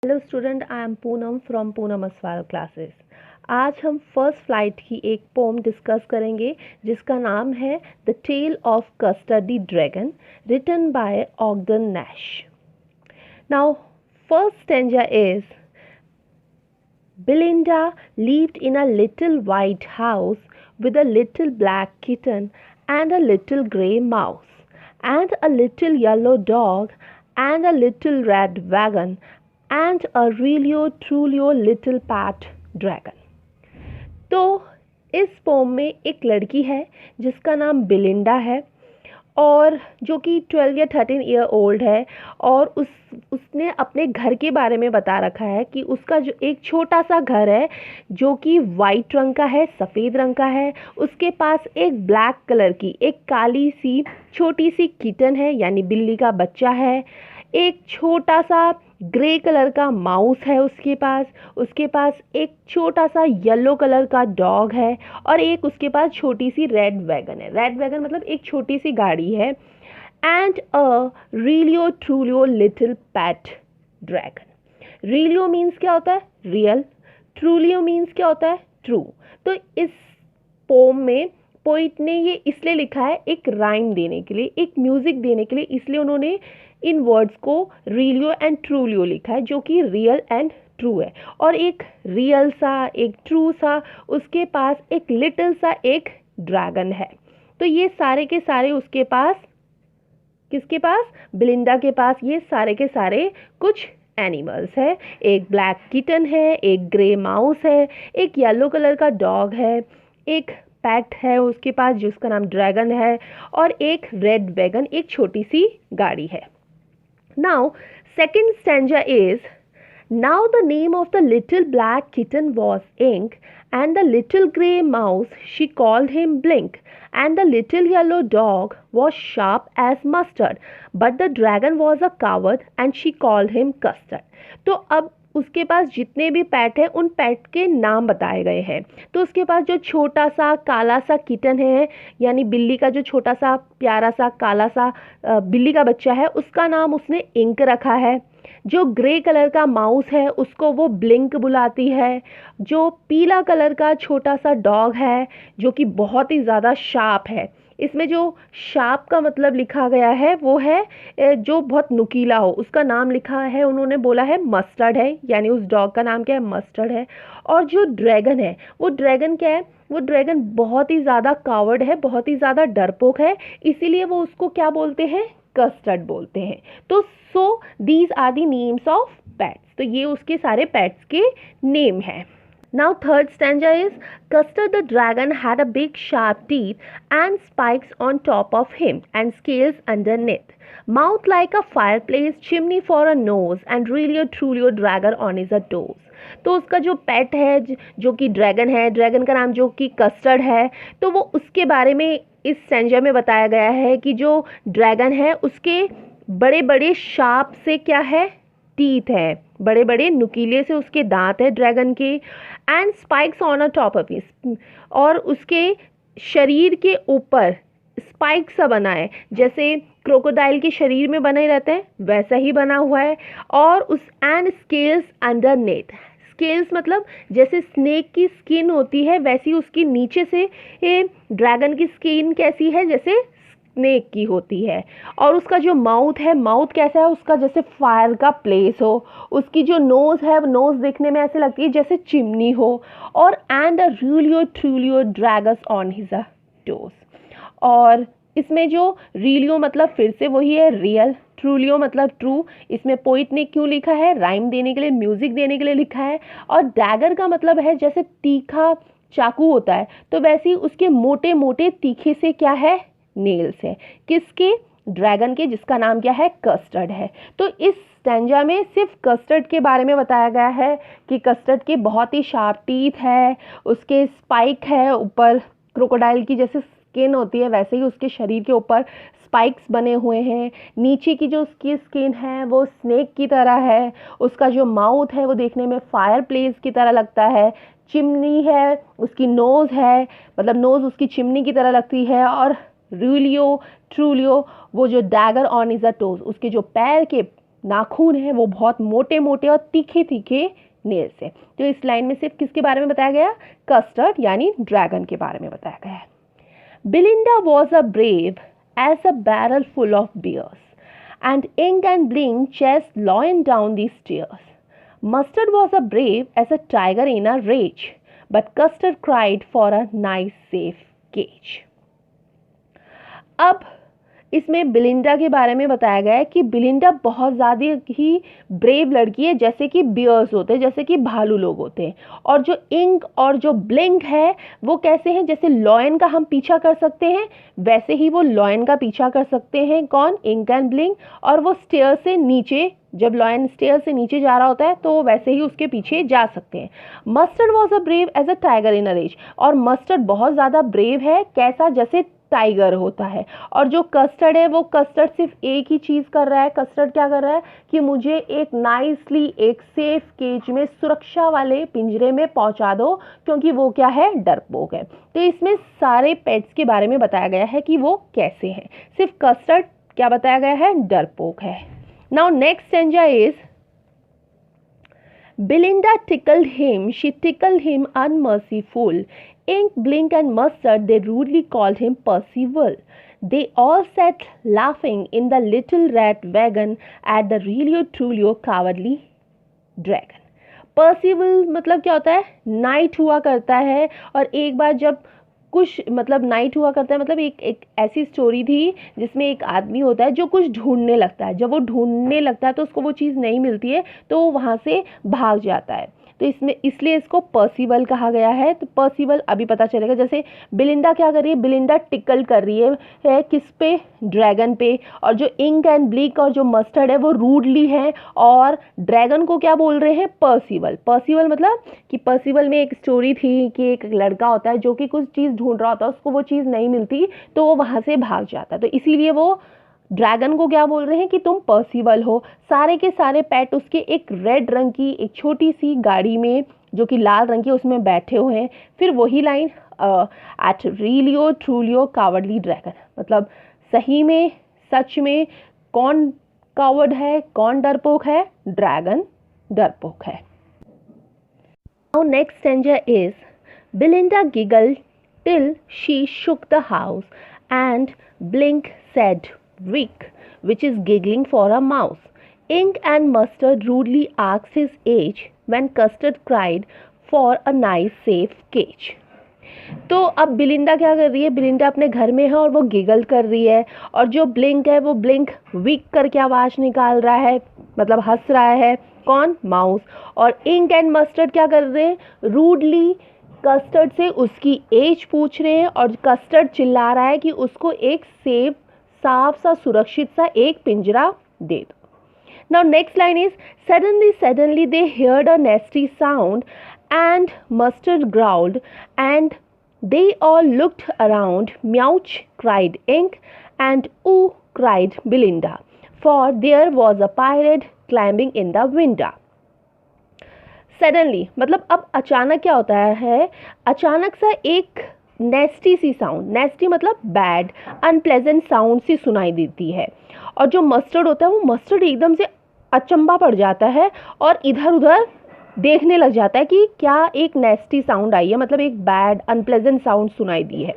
Hello student, I am Poonam from Poonam Aswal classes. आज हम first flight की एक पोम डिस्कस करेंगे जिसका नाम है the tale of Custard the dragon, written by Ogden Nash. Now first stanza is Belinda lived in a little white house with a little black kitten and a little grey mouse and a little yellow dog and a little red wagon and a really truly little pet dragon। तो इस pome में एक लड़की है जिसका नाम बिलिंडा है और जो कि 12 या 13 ईयर ओल्ड है और उसने अपने घर के बारे में बता रखा है कि उसका जो एक छोटा सा घर है जो कि वाइट रंग का है, सफ़ेद रंग का है। उसके पास एक ब्लैक कलर की एक काली सी छोटी सी किटन है यानी बिल्ली का बच्चा है। एक छोटा सा ग्रे कलर का माउस है उसके पास एक छोटा सा येलो कलर का डॉग है और एक उसके पास छोटी सी रेड वैगन है। रेड वैगन मतलब एक छोटी सी गाड़ी है। And a realio ट्रूलियो little PAT dragon. रियलियो means क्या होता है? रियल। ट्रूलियो मीन्स क्या होता है? ट्रू। तो इस पोम में पोइट ने ये इसलिए लिखा है एक राइम देने के लिए, एक म्यूजिक देने के लिए, इसलिए उन्होंने इन वर्ड्स को रियलियो एंड ट्रूलियो लिखा है जो कि रियल एंड ट्रू है। और एक रियल सा, एक ट्रू सा, उसके पास एक लिटिल सा एक ड्रैगन है। तो ये सारे के सारे उसके पास, किसके पास? बिलिंडा के पास ये सारे के सारे कुछ एनिमल्स है। एक ब्लैक किटन है, एक ग्रे माउस है, एक येलो कलर का डॉग है, एक पैट है उसके पास जिसका नाम ड्रैगन है और एक रेड वैगन, एक छोटी सी गाड़ी है। Now, second stanza is, now the name of the little black kitten was Ink, and the little grey mouse she called him Blink, and the little yellow dog was sharp as mustard, but the dragon was a coward and she called him Custard। तो अब उसके पास जितने भी PAT हैं उन PAT के नाम बताए गए हैं। तो उसके पास जो छोटा सा काला सा किटन है यानी बिल्ली का जो छोटा सा प्यारा सा काला सा बिल्ली का बच्चा है उसका नाम उसने इंक रखा है। जो ग्रे कलर का माउस है उसको वो ब्लिंक बुलाती है। जो पीला कलर का छोटा सा डॉग है जो कि बहुत ही ज़्यादा शार्प है, इसमें जो शार्प का मतलब लिखा गया है वो है जो बहुत नुकीला हो, उसका नाम लिखा है, उन्होंने बोला है मस्टर्ड है, यानी उस डॉग का नाम क्या है? मस्टर्ड है। और जो ड्रैगन है वो ड्रैगन क्या है? वो ड्रैगन बहुत ही ज़्यादा कावर्ड है, बहुत ही ज़्यादा डरपोक है, इसीलिए वो उसको क्या बोलते हैं? कस्टर्ड बोलते हैं। तो so these are the names of pets. तो ये उसके सारे पैट्स के नेम हैं। Now third stanza is, Custard the dragon had a big sharp teeth and spikes on top of him and scales underneath, mouth like a fireplace, chimney for a nose and really truly a dragon on his toes। तो उसका जो पेट है जो कि dragon है, dragon का नाम जो कि कस्टर्ड है, तो वो उसके बारे में इस स्टैंजा में बताया गया है कि जो ड्रैगन है उसके बड़े बड़े शार्प से क्या है? टीथ है, बड़े बड़े नुकीले से उसके दांत है ड्रैगन के। And spikes on a top of his, और उसके शरीर के ऊपर स्पाइक सा बना है, जैसे क्रोकोडाइल के शरीर में बने रहते हैं वैसा ही बना हुआ है। और उस एंड स्केल्स अंडरनेथ, स्केल्स मतलब जैसे स्नेक की स्किन होती है वैसी उसकी नीचे से ड्रैगन की स्किन कैसी है? जैसे स्नेक की होती है। और उसका जो माउथ है, माउथ कैसा है? उसका जैसे फायर का प्लेस हो। उसकी जो नोज़ है, नोज़ देखने में ऐसे लगती है जैसे चिमनी हो। और एंड अ रियलियो ट्रूलियो ड्रैगस ऑन हिज टोस। और इसमें जो रियलियो मतलब फिर से वही है रियल, ट्रूलियो मतलब ट्रू। इसमें पोइट ने क्यों लिखा है? राइम देने के लिए, म्यूजिक देने के लिए लिखा है। और डैगर का मतलब है जैसे तीखा चाकू होता है तो वैसे ही उसके मोटे मोटे तीखे से क्या है? नेल्स है। किसके? ड्रैगन के, जिसका नाम क्या है? कस्टर्ड है। तो इस स्टैंजा में सिर्फ कस्टर्ड के बारे में बताया गया है कि कस्टर्ड के बहुत ही शार्प टीथ है, उसके स्पाइक है, ऊपर क्रोकोडाइल की जैसे स्किन होती है वैसे ही उसके शरीर के ऊपर स्पाइक्स बने हुए हैं। नीचे की जो उसकी स्किन है वो स्नेक की तरह है। उसका जो माउथ है वो देखने में फायर प्लेस की तरह लगता है। चिमनी है, उसकी नोज़ है, मतलब नोज़ उसकी चिमनी की तरह लगती है। और रूलियो ट्रूलियो वो जो dagger on is a toes, उसके जो पैर के नाखून है वो बहुत मोटे मोटे और तीखे तीखे नेल्स है। तो इस लाइन में सिर्फ किसके बारे में बताया गया? कस्टर्ड यानी ड्रैगन के बारे में बताया गया है। Belinda was a brave as a barrel full of bears and ink and blink chased lion down the stairs. Mustard was as brave as a tiger in a rage, but Custard cried for a nice safe cage. अब इसमें बिलिंडा के बारे में बताया गया है कि बिलिंडा बहुत ज़्यादा ही ब्रेव लड़की है, जैसे कि बियर्स होते हैं, जैसे कि भालू लोग होते हैं। और जो इंक और जो ब्लिंक है वो कैसे हैं? जैसे लॉयन का हम पीछा कर सकते हैं वैसे ही वो लॉयन का पीछा कर सकते हैं। कौन? Ink and Blink. और वो स्टेयर से नीचे, जब लॉयन स्टेयर से नीचे जा रहा होता है तो वैसे ही उसके पीछे जा सकते हैं। Mustard was a brave as a tiger in a rage. और मस्टर्ड बहुत ज़्यादा ब्रेव है, कैसा? जैसे टाइगर होता है। और जो कस्टर्ड है वो कस्टर्ड सिर्फ एक ही चीज़ कर रहा है। कस्टर्ड क्या कर रहा है कि मुझे एक नाइसली एक सेफ केज में, सुरक्षा वाले पिंजरे में पहुंचा दो, क्योंकि वो क्या है? डरपोक है। तो इसमें सारे पेट्स के बारे में बताया गया है कि वो कैसे हैं। सिर्फ कस्टर्ड क्या बताया गया है? डरपोक है। Now next stanza is Belinda tickled him, she tickled him unmerciful. Ink, Blink and Mustard, they rudely called him Percival. They all sat laughing in the little rat wagon at the really truly cowardly dragon. Percival मतलब क्या होता है? Night हुआ करता है। और एक बार जब कुछ मतलब नाइट हुआ करता है, मतलब एक ऐसी स्टोरी थी जिसमें एक आदमी होता है जो कुछ ढूंढने लगता है। जब वो ढूंढने लगता है तो उसको वो चीज़ नहीं मिलती है तो वो वहाँ से भाग जाता है। तो इसमें इसलिए इसको पर्सिवल कहा गया है। तो पर्सिवल अभी पता चलेगा। जैसे बिलिंडा क्या कर रही है? बिलिंडा टिकल कर रही है किस पे? ड्रैगन पे। और जो इंक एंड ब्लिक और जो मस्टर्ड है वो रूडली है और ड्रैगन को क्या बोल रहे हैं? पर्सिवल। पर्सिवल मतलब कि पर्सिवल में एक स्टोरी थी कि एक लड़का होता है जो कि कुछ चीज़ ढूंढ रहा होता है, उसको वो चीज़ नहीं मिलती तो वो वहाँ से भाग जाता है। तो इसीलिए वो ड्रैगन को क्या बोल रहे हैं कि तुम पर्सिवल हो। सारे के सारे पेट उसके एक रेड रंग की एक छोटी सी गाड़ी में, जो कि लाल रंग की, उसमें बैठे हुए हैं। फिर वही लाइन एट रियलियो ट्रूलियो कावर्डली ड्रैगन, मतलब सही में, सच में कौन कावर्ड है, कौन डरपोक है? ड्रैगन डरपोक है। Now next stanza is Belinda giggled till she shook the house, and Blink said, "Wick," which is giggling for a mouse. Ink and Mustard rudely asked his age, when Custard cried for a nice safe cage. तो अब बिलिंडा क्या कर रही है? बिलिंडा अपने घर में है और वो गिगल कर रही है। और जो ब्लिंक है वो ब्लिंक विक करके आवाज़ निकाल रहा है, मतलब हंस रहा है। कौन? माउस। और इंक एंड मस्टर्ड क्या कर रहे हैं? रूडली कस्टर्ड से उसकी एज पूछ रहे हैं और कस्टर्ड चिल्ला रहा है कि उसको एक सेफ, साफ सा, सुरक्षित सा एक पिंजरा दे दो। Now next line is suddenly they heard a nasty sound and Mustard growled and they all looked around. Meouch, cried Ink, and ooh, cried Belinda, for there was a pirate climbing in the window. Suddenly मतलब अब अचानक क्या होता है? अचानक सा एक नेस्टी सी sound, नेस्टी मतलब बैड, अनप्लेजेंट साउंड सी सुनाई देती है। और जो मस्टर्ड होता है वो मस्टर्ड एकदम से अचंभा पड़ जाता है और इधर उधर देखने लग जाता है कि क्या एक नेस्टी साउंड आई है, मतलब एक बैड अनप्लेजेंट साउंड सुनाई दी है।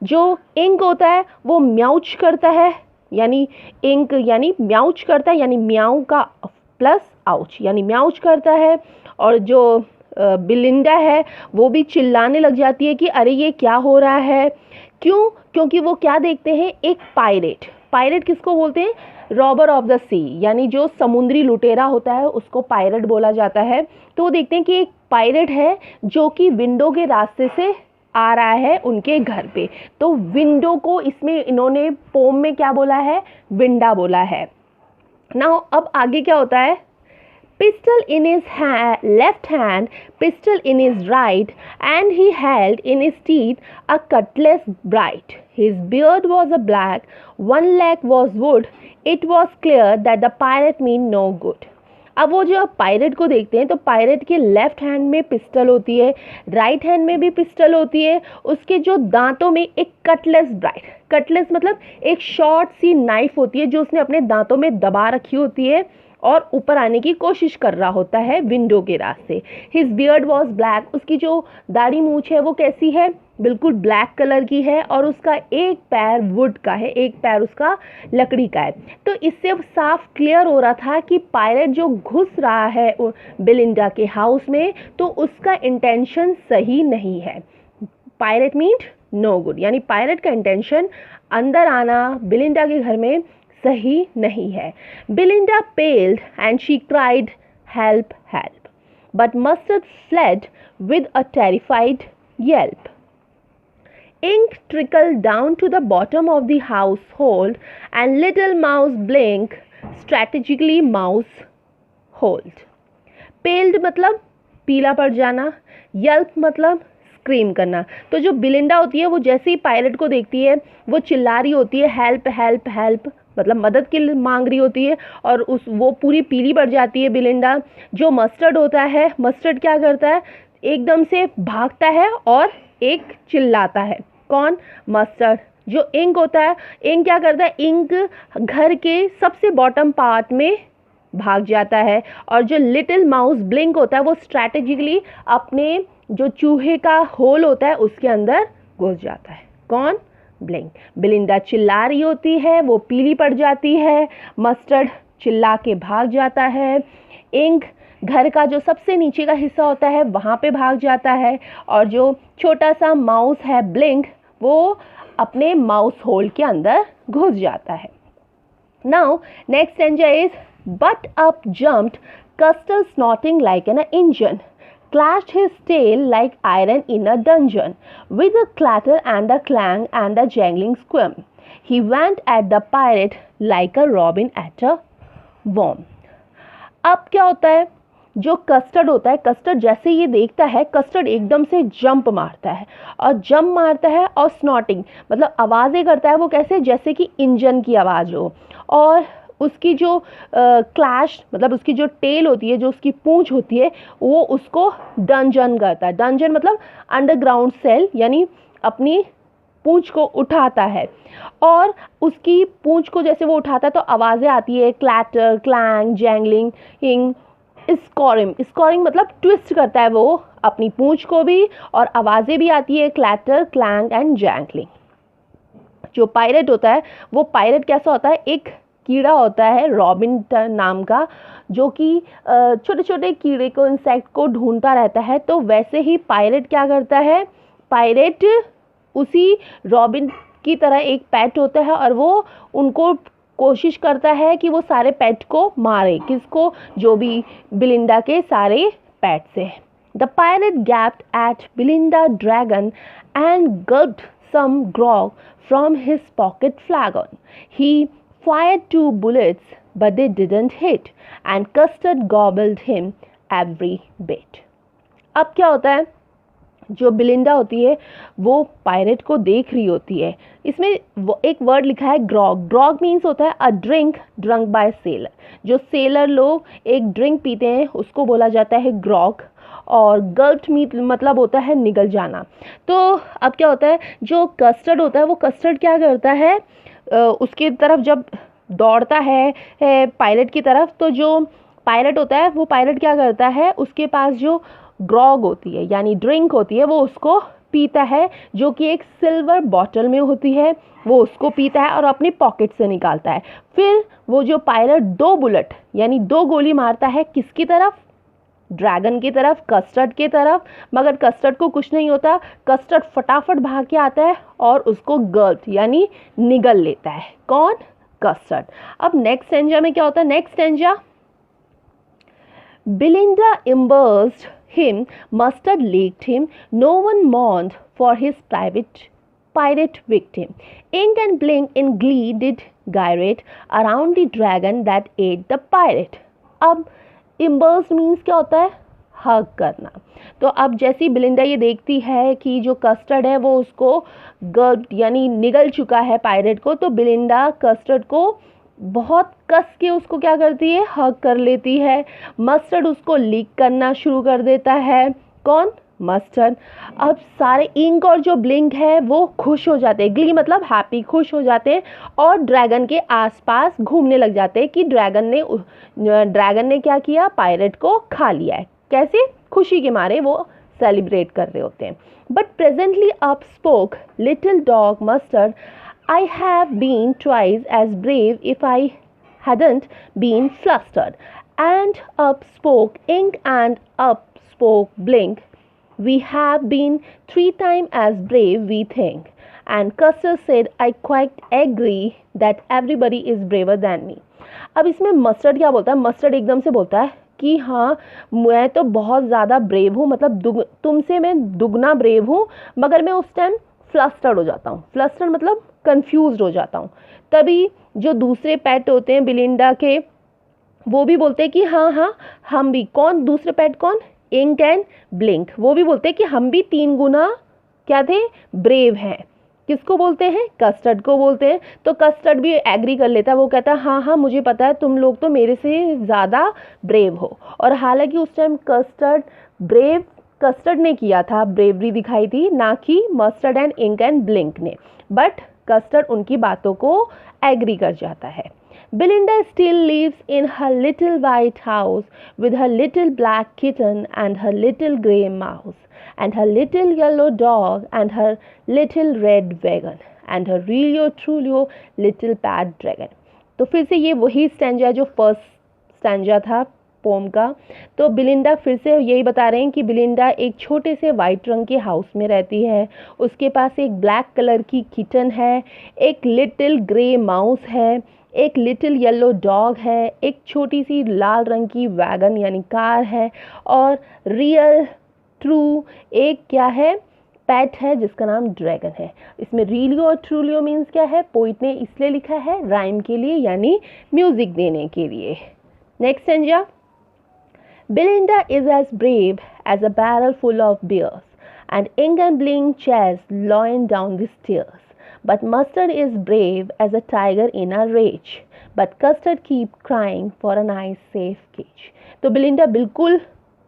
जो इंक होता है वो म्याउच करता है, यानी इंक यानी म्याउच करता है, यानी म्याऊ का प्लस आउच, यानी म्याउच करता है। और जो बिलिंडा है वो भी चिल्लाने लग जाती है कि अरे ये क्या हो रहा है। क्यों? क्योंकि वो क्या देखते हैं? एक पायरेट। पायरेट किसको बोलते हैं? रॉबर ऑफ द सी, यानी जो समुद्री लुटेरा होता है उसको पायरेट बोला जाता है। तो वो देखते हैं कि एक पायरेट है जो कि विंडो के रास्ते से आ रहा है उनके घर पे। तो विंडो को इसमें इन्होंने पोम में क्या बोला है? विंडा बोला है ना। अब आगे क्या होता है? Pistol in his left hand, pistol in his right, and he held in his teeth a cutlass bright. His beard was a black, one leg was wood. It was clear that the pirate meant no good. अब वो जो pirate को देखते हैं तो pirate के left hand में pistol होती है, राइट हैंड में भी पिस्टल होती है। उसके जो दांतों में एक कटलेस ब्राइट, कटलेस मतलब एक शॉर्ट सी नाइफ होती है जो उसने अपने दांतों में दबा रखी होती है। और ऊपर आने की कोशिश कर रहा होता है विंडो के रास्ते। हिज बियर्ड वॉज ब्लैक, उसकी जो दाढ़ी मूछ है वो कैसी है, बिल्कुल ब्लैक कलर की है, और उसका एक पैर वुड का है, एक पैर उसका लकड़ी का है। तो इससे साफ क्लियर हो रहा था कि पायरेट जो घुस रहा है बेलिंडा के हाउस में, तो उसका इंटेंशन सही नहीं है। पायरेट मीन्स नो गुड, यानी पायरेट का इंटेंशन अंदर आना बेलिंडा के घर में सही नहीं है। Belinda पेल्ड and she cried help help, but mustard fled with a terrified yelp. Ink trickled down to the bottom of the household and little mouse Blink strategically mouse hold. Paled मतलब पीला पड़ जाना, yelp मतलब scream करना। तो जो Belinda होती है वो जैसे ही पायरेट को देखती है वो चिल्ला रही होती है हेल्प हेल्प हेल्प, मतलब मदद के लिए मांग रही होती है, और वो पूरी पीली पड़ जाती है बेलिंडा। जो मस्टर्ड होता है, मस्टर्ड क्या करता है, एकदम से भागता है और एक चिल्लाता है। कौन, मस्टर्ड। जो इंक होता है, इंक क्या करता है, इंक घर के सबसे बॉटम पार्ट में भाग जाता है, और जो लिटिल माउस ब्लिंक होता है वो स्ट्रैटेजिकली अपने जो चूहे का होल होता है उसके अंदर घुस जाता है। कौन, ब्लिंक। बेलिंडा चिल्ला रही होती है, वो पीली पड़ जाती है, मस्टर्ड चिल्ला के भाग जाता है, इंक घर का जो सबसे नीचे का हिस्सा होता है वहाँ पे भाग जाता है, और जो छोटा सा माउस है ब्लिंक वो अपने माउस होल के अंदर घुस जाता है। Now next stanza is but up jumped custard snorting like an engine, clashed his tail like iron in a dungeon, with a clatter and a clang and a jangling squirm. He went at the pirate like a robin at a worm. अब क्या होता है, जो custard होता है, custard जैसे ये देखता है, कस्टर्ड एकदम से जंप मारता है, और जंप मारता है और स्नॉटिंग मतलब आवाज़ें करता है। वो कैसे, जैसे कि इंजन की आवाज़ हो, और उसकी जो क्लैश मतलब उसकी जो टेल होती है, जो उसकी पूंछ होती है, वो उसको डंजन करता है। डंजन मतलब अंडरग्राउंड सेल, यानी अपनी पूंछ को उठाता है, और उसकी पूंछ को जैसे वो उठाता है तो आवाज़ें आती है, क्लैटर, क्लैंग, जैंगलिंग, हिंग, स्कॉरिंग। स्कॉरिंग मतलब ट्विस्ट करता है वो अपनी पूंछ को भी, और आवाज़ें भी आती है, क्लैटर, क्लैंग एंड जैंगलिंग। जो पायरेट होता है, वो पायरेट कैसा होता है, एक कीड़ा होता है रॉबिन नाम का, जो कि छोटे छोटे कीड़े को, इंसेक्ट को ढूंढता रहता है। तो वैसे ही पायरेट क्या करता है, पायरेट उसी रॉबिन की तरह एक पेट होता है, और वो उनको कोशिश करता है कि वो सारे पेट को मारे। किसको, जो भी बेलिंडा के सारे पेट से। The pirate gaped at Belinda dragon and gulped some grog from his pocket flagon. He fired 2 bullets, but they didn't hit, and Custard gobbled him every bit. अब क्या होता है, जो बेलिंडा होती है वो पायरेट को देख रही होती है। इसमें एक वर्ड लिखा है ग्रॉग। ग्रॉग मीन्स होता है a drink drunk by seller. जो सेलर लोग एक ड्रिंक पीते हैं उसको बोला जाता है ग्रॉग, और गल्प्ड मीट मतलब होता है निगल जाना। तो अब क्या होता है, जो कस्टर्ड होता है वो कस्टर्ड क्या करता है, उसकी तरफ जब दौड़ता है पायरेट की तरफ, तो जो पायरेट होता है वो पायरेट क्या करता है, उसके पास जो ग्रॉग होती है यानी ड्रिंक होती है वो उसको पीता है, जो कि एक सिल्वर बॉटल में होती है। वो उसको पीता है और अपनी पॉकेट से निकालता है। फिर वो जो पायरेट 2 बुलेट यानी 2 गोली मारता है, किसकी तरफ, ड्रैगन की तरफ, कस्टर्ड की तरफ। मगर कस्टर्ड को कुछ नहीं होता, कस्टर्ड फटाफट भाग के आता है और उसको गल्प यानी निगल लेता है। कौन, कस्टर्ड। अब नेक्स्ट स्टेंजा में क्या होता है, next stanza, Belinda embarrassed him, Mustard licked him, no one mourned for his pirate victim. Ink and Blink in glee did gyrate around the dragon that ate the pirate. अब embarrassed means क्या होता है, हग करना। तो अब जैसी Belinda ये देखती है कि जो कस्टर्ड है वो उसको गल्प यानी निगल चुका है पायरेट को, तो बेलिंडा कस्टर्ड को बहुत कस के उसको क्या करती है, हग कर लेती है। मस्टर्ड उसको लीक करना शुरू कर देता है। कौन, मस्टर्ड। अब सारे इंक और जो ब्लिंक है वो खुश हो जाते हैं, ग्ली मतलब हैप्पी, खुश हो जाते हैं और ड्रैगन के आसपास घूमने लग जाते हैं कि ड्रैगन ने क्या किया, पायरेट को खा लिया है। कैसे, खुशी के मारे वो सेलिब्रेट कर रहे होते हैं। But presently up spoke little dog Mustard, I have been twice as brave if I hadn't been flustered. And up spoke ink and up spoke blink, we have been 3 times as brave we think. And Custer said, I quite agree that everybody is braver than me. अब इसमें mustard क्या बोलता है, mustard एकदम से बोलता है कि हाँ मैं तो बहुत ज़्यादा ब्रेव हूँ, मतलब तुमसे मैं दुगना ब्रेव हूँ, मगर मैं उस टाइम फ्लस्टर्ड हो जाता हूँ। फ्लस्टर्ड मतलब कंफ्यूज्ड हो जाता हूँ। तभी जो दूसरे पेट होते हैं बिलिंडा के, वो भी बोलते हैं कि हाँ हाँ हम भी, कौन दूसरे पेट कौन, इंक एंड ब्लिंक, वो भी बोलते हैं कि हम भी 3 गुना क्या थे, ब्रेव हैं। किसको बोलते हैं, कस्टर्ड को बोलते हैं। तो कस्टर्ड भी एग्री कर लेता है, वो कहता है हाँ हाँ मुझे पता है तुम लोग तो मेरे से ज़्यादा ब्रेव हो। और हालांकि उस टाइम कस्टर्ड ने किया था, ब्रेवरी दिखाई थी, ना कि Mustard and Ink and Blink ने। बट कस्टर्ड उनकी बातों को एग्री कर जाता है। Belinda still lives in her little white house with her little black kitten and her little grey mouse and her little yellow dog and her little red wagon and her really truly little pet dragon. तो फिर से ये वही stanza है जो first stanza था pome का। तो बिलिंडा फिर से यही बता रहे हैं कि बिलिंडा एक छोटे से वाइट रंग के हाउस में रहती है, उसके पास एक ब्लैक कलर की किटन है, एक लिटिल ग्रे माउस है, एक लिटिल येलो डॉग है, एक छोटी सी लाल रंग की वैगन यानी कार है, और रियल ट्रू एक क्या है, पेट है जिसका नाम ड्रैगन है। इसमें रियलियो और ट्रूलियो मीन्स क्या है, पोइट ने इसलिए लिखा है राइम के लिए यानी म्यूजिक देने के लिए। Next stanza, Belinda is as brave as a barrel full of beers, and Ink and Blink chase Lion down the stairs. But Mustard is brave as a tiger in a rage, but Custard keep crying for a nice safe cage. तो बिलिंडा बिल्कुल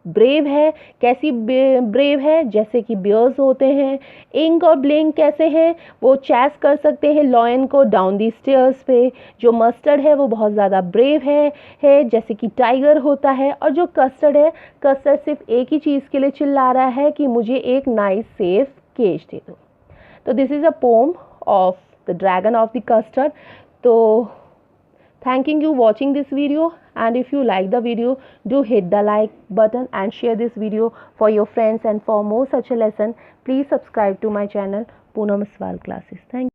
brave है। कैसी brave है, जैसे कि bears होते हैं। Ink और ब्लिंक कैसे हैं, वो चैस कर सकते हैं लॉयन को डाउन दी स्टेयर्स पे। जो मस्टर्ड है वो बहुत ज़्यादा ब्रेव है जैसे कि टाइगर होता है। और जो कस्टर्ड है, कस्टर्ड सिर्फ एक ही चीज़ के लिए चिल्ला रहा है कि मुझे एक नाइस सेफ केज दे दो। तो this is a poem of the dragon of the custard. तो thanking you watching this video, and if you like the video, do hit the like button and share this video for your friends, and for more such a lesson please subscribe to my channel Poonam Aswal Classes. Thank you.